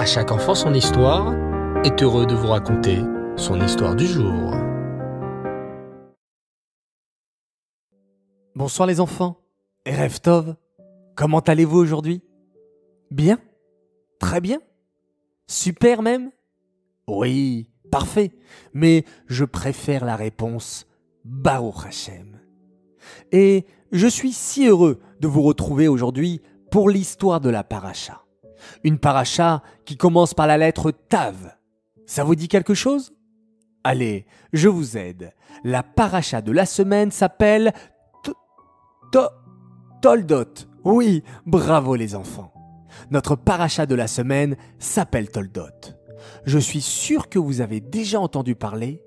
À chaque enfant son histoire est heureux de vous raconter son histoire du jour. Bonsoir les enfants, Erev Tov, comment allez-vous aujourd'hui? Bien? Très bien? Super même? Oui, parfait, mais je préfère la réponse Baruch Hashem. Et je suis si heureux de vous retrouver aujourd'hui pour l'histoire de la paracha. Une paracha qui commence par la lettre Tav. Ça vous dit quelque chose? Allez, je vous aide. La paracha de la semaine s'appelle Toldot. Oui, bravo les enfants. Notre paracha de la semaine s'appelle Toldot. Je suis sûr que vous avez déjà entendu parler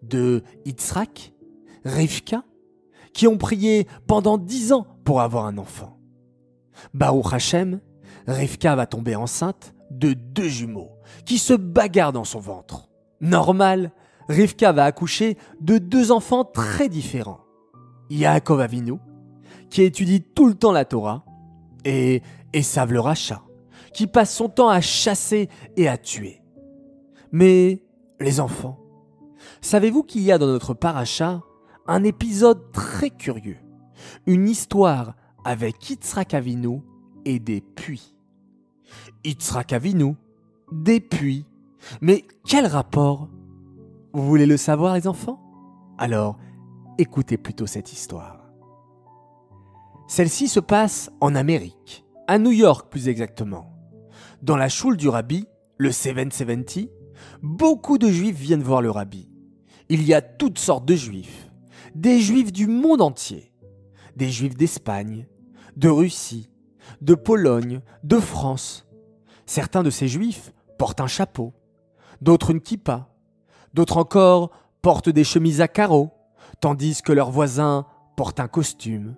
de Yitzhak, Rivka, qui ont prié pendant 10 ans pour avoir un enfant. Baruch Hashem, Rivka va tomber enceinte de 2 jumeaux qui se bagarrent dans son ventre. Normal, Rivka va accoucher de 2 enfants très différents. Yaakov Avinu, qui étudie tout le temps la Torah, et Esav le Racha, qui passe son temps à chasser et à tuer. Mais, les enfants, savez-vous qu'il y a dans notre paracha un épisode très curieux, une histoire avec Yitzhak Avinu et des puits. Yitzhak Avinu, des puits. Mais quel rapport? Vous voulez le savoir les enfants? Alors, écoutez plutôt cette histoire. Celle-ci se passe en Amérique, à New York plus exactement. Dans la choule du rabbi, le 770, beaucoup de juifs viennent voir le rabbi. Il y a toutes sortes de juifs. Des juifs du monde entier. Des juifs d'Espagne, de Russie, de Pologne, de France. Certains de ces juifs portent un chapeau, d'autres une kippa, d'autres encore portent des chemises à carreaux, tandis que leurs voisins portent un costume.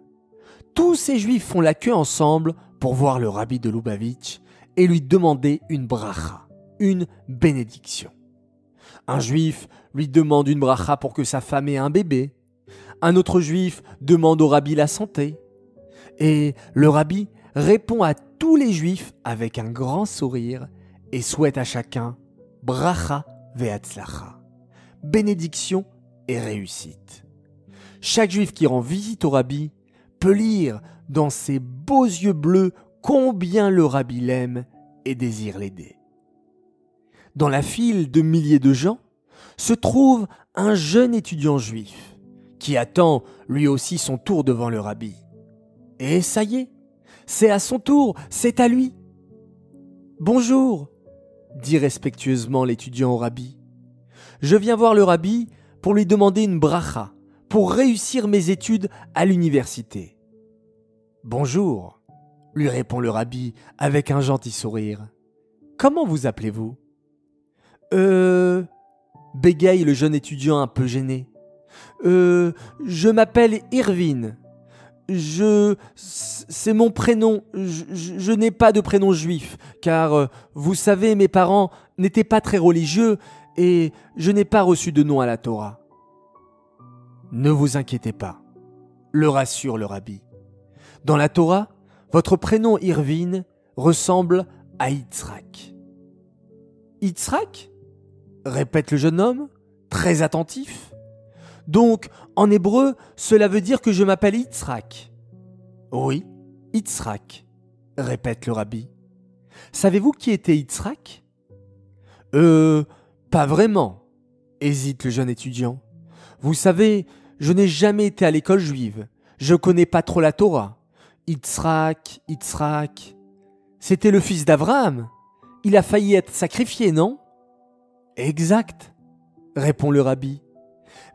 Tous ces juifs font la queue ensemble pour voir le rabbi de Lubavitch et lui demander une bracha, une bénédiction. Un juif lui demande une bracha pour que sa femme ait un bébé. Un autre juif demande au rabbi la santé. Et le rabbi répond à tous les juifs avec un grand sourire et souhaite à chacun bracha ve'atzlacha, bénédiction et réussite. Chaque juif qui rend visite au rabbi peut lire dans ses beaux yeux bleus combien le rabbi l'aime et désire l'aider. Dans la file de milliers de gens se trouve un jeune étudiant juif qui attend lui aussi son tour devant le rabbi. Et ça y est, c'est à son tour, c'est à lui. « Bonjour », dit respectueusement l'étudiant au rabbi. « Je viens voir le rabbi pour lui demander une bracha, pour réussir mes études à l'université. »« Bonjour », lui répond le rabbi avec un gentil sourire. « Comment vous appelez-vous » bégaye le jeune étudiant un peu gêné. Je m'appelle Irvine. C'est mon prénom. Je n'ai pas de prénom juif, car, vous savez, mes parents n'étaient pas très religieux et je n'ai pas reçu de nom à la Torah. Ne vous inquiétez pas, le rassure le rabbi. Dans la Torah, votre prénom Irvine ressemble à Yitzhak. Yitzhak ? Répète le jeune homme, très attentif. Donc, en hébreu, cela veut dire que je m'appelle Yitzhak. Oui, Yitzhak, répète le rabbi. Savez-vous qui était Yitzhak ? Pas vraiment, hésite le jeune étudiant. Vous savez, je n'ai jamais été à l'école juive. Je connais pas trop la Torah. Yitzhak, c'était le fils d'Abraham. Il a failli être sacrifié, non ? Exact, répond le rabbi.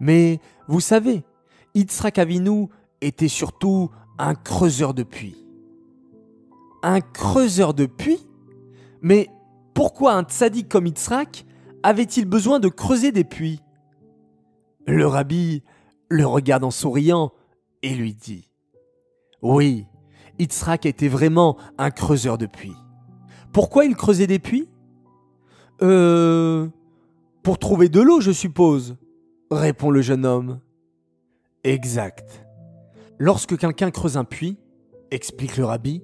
Mais vous savez, Yitzhak Avinu était surtout un creuseur de puits. Un creuseur de puits ? Mais pourquoi un tzaddik comme Yitzhak avait-il besoin de creuser des puits ? Le rabbi le regarde en souriant et lui dit « Oui, Yitzhak était vraiment un creuseur de puits. Pourquoi il creusait des puits ? Pour trouver de l'eau, je suppose, répond le jeune homme. Exact. Lorsque quelqu'un creuse un puits, explique le rabbi,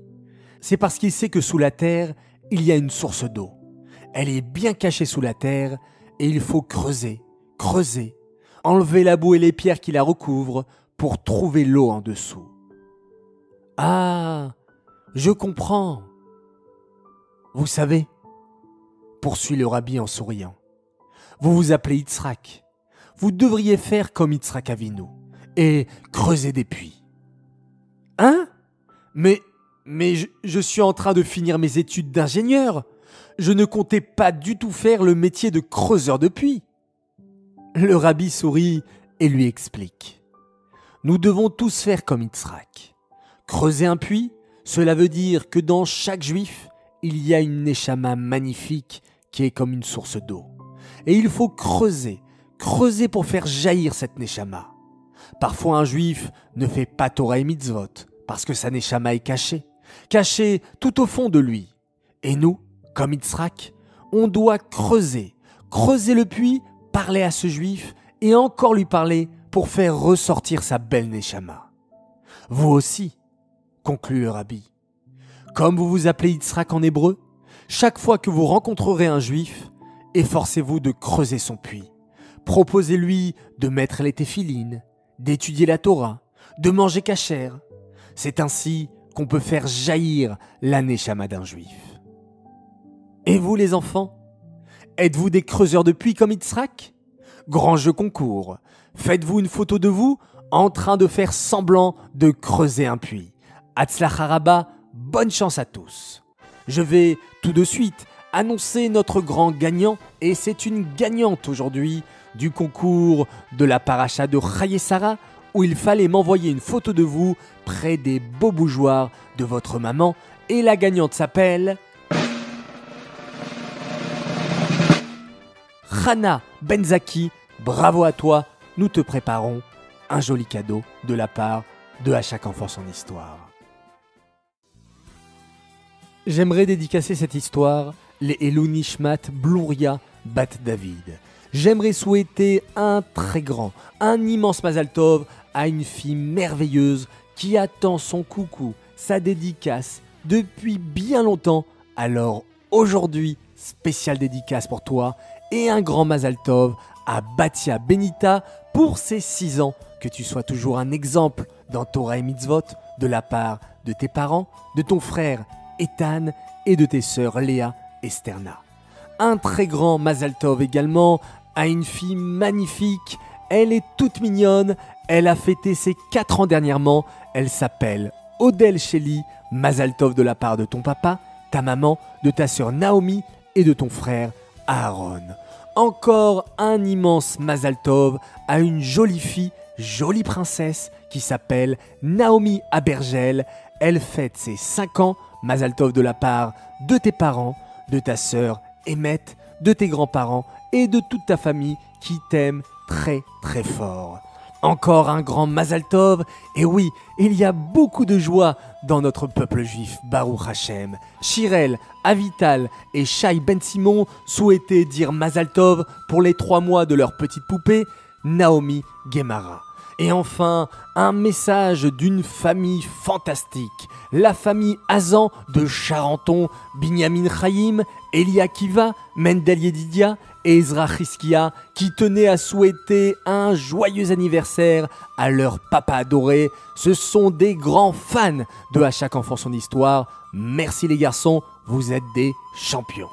c'est parce qu'il sait que sous la terre, il y a une source d'eau. Elle est bien cachée sous la terre et il faut creuser, creuser, enlever la boue et les pierres qui la recouvrent pour trouver l'eau en dessous. Ah, je comprends. Vous savez, poursuit le rabbi en souriant, vous vous appelez Yitzhak. Vous devriez faire comme Yitzhak Avinu et creuser des puits. Hein ? Mais je suis en train de finir mes études d'ingénieur. Je ne comptais pas du tout faire le métier de creuseur de puits. Le rabbi sourit et lui explique. Nous devons tous faire comme Yitzhak. Creuser un puits, cela veut dire que dans chaque juif, il y a une neshama magnifique qui est comme une source d'eau. Et il faut creuser, creuser pour faire jaillir cette neshama. Parfois un juif ne fait pas Torah et mitzvot parce que sa neshama est cachée, cachée tout au fond de lui. Et nous, comme Yitzhak, on doit creuser, creuser le puits, parler à ce juif et encore lui parler pour faire ressortir sa belle neshama. Vous aussi, conclut le rabbi. Comme vous vous appelez Yitzhak en hébreu, chaque fois que vous rencontrerez un juif, efforcez-vous de creuser son puits. Proposez-lui de mettre les téphilines, d'étudier la Torah, de manger kasher. C'est ainsi qu'on peut faire jaillir la neshama d'un juif. Et vous les enfants, êtes-vous des creuseurs de puits comme Yitzhak ? Grand jeu concours, faites-vous une photo de vous en train de faire semblant de creuser un puits. Hatzlacha Rabba, bonne chance à tous. Je vais tout de suite annoncer notre grand gagnant et c'est une gagnante aujourd'hui du concours de la paracha de Chayei Sarah où il fallait m'envoyer une photo de vous près des beaux bougeoirs de votre maman et la gagnante s'appelle Hana Benzaki. Bravo à toi, nous te préparons un joli cadeau de la part de À chaque enfant son histoire. J'aimerais dédicacer cette histoire les Elou Nishmat Blouria Bat David. J'aimerais souhaiter un très grand, un immense Mazal Tov à une fille merveilleuse qui attend son coucou, sa dédicace depuis bien longtemps. Alors aujourd'hui, spéciale dédicace pour toi et un grand Mazal Tov à Batia Benita pour ses 6 ans. Que tu sois toujours un exemple dans Torah et Mitzvot de la part de tes parents, de ton frère Ethan et de tes sœurs Léa et Sterna. Un très grand Mazal Tov également à une fille magnifique. Elle est toute mignonne. Elle a fêté ses 4 ans dernièrement. Elle s'appelle Odel Sheli. Mazal Tov de la part de ton papa, ta maman, de ta sœur Naomi et de ton frère Aaron. Encore un immense Mazal Tov à une jolie fille, jolie princesse qui s'appelle Naomi Abergel. Elle fête ses 5 ans. Mazal Tov de la part de tes parents, de ta sœur Emmett, de tes grands-parents et de toute ta famille qui t'aime très très fort. Encore un grand Mazal Tov, et oui, il y a beaucoup de joie dans notre peuple juif, Baruch Hashem. Shirel, Avital et Shai Ben Simon souhaitaient dire Mazal Tov pour les 3 mois de leur petite poupée, Naomi Gemara. Et enfin, un message d'une famille fantastique, la famille Hazan de Charenton, Binyamin Chaim, Elia Kiva, Mendel Yedidia et Ezra Chizkia qui tenaient à souhaiter un joyeux anniversaire à leur papa adoré. Ce sont des grands fans de À chaque enfant son histoire. Merci les garçons, vous êtes des champions.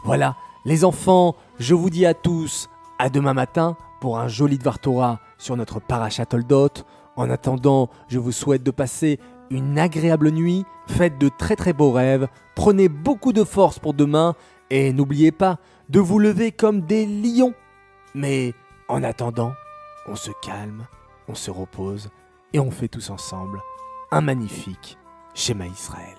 Voilà, les enfants, je vous dis à tous à demain matin pour un joli Dvar Torah sur notre Parashat Toldot. En attendant, je vous souhaite de passer une agréable nuit, faites de très très beaux rêves, prenez beaucoup de force pour demain et n'oubliez pas de vous lever comme des lions. Mais en attendant, on se calme, on se repose et on fait tous ensemble un magnifique Shema Israël.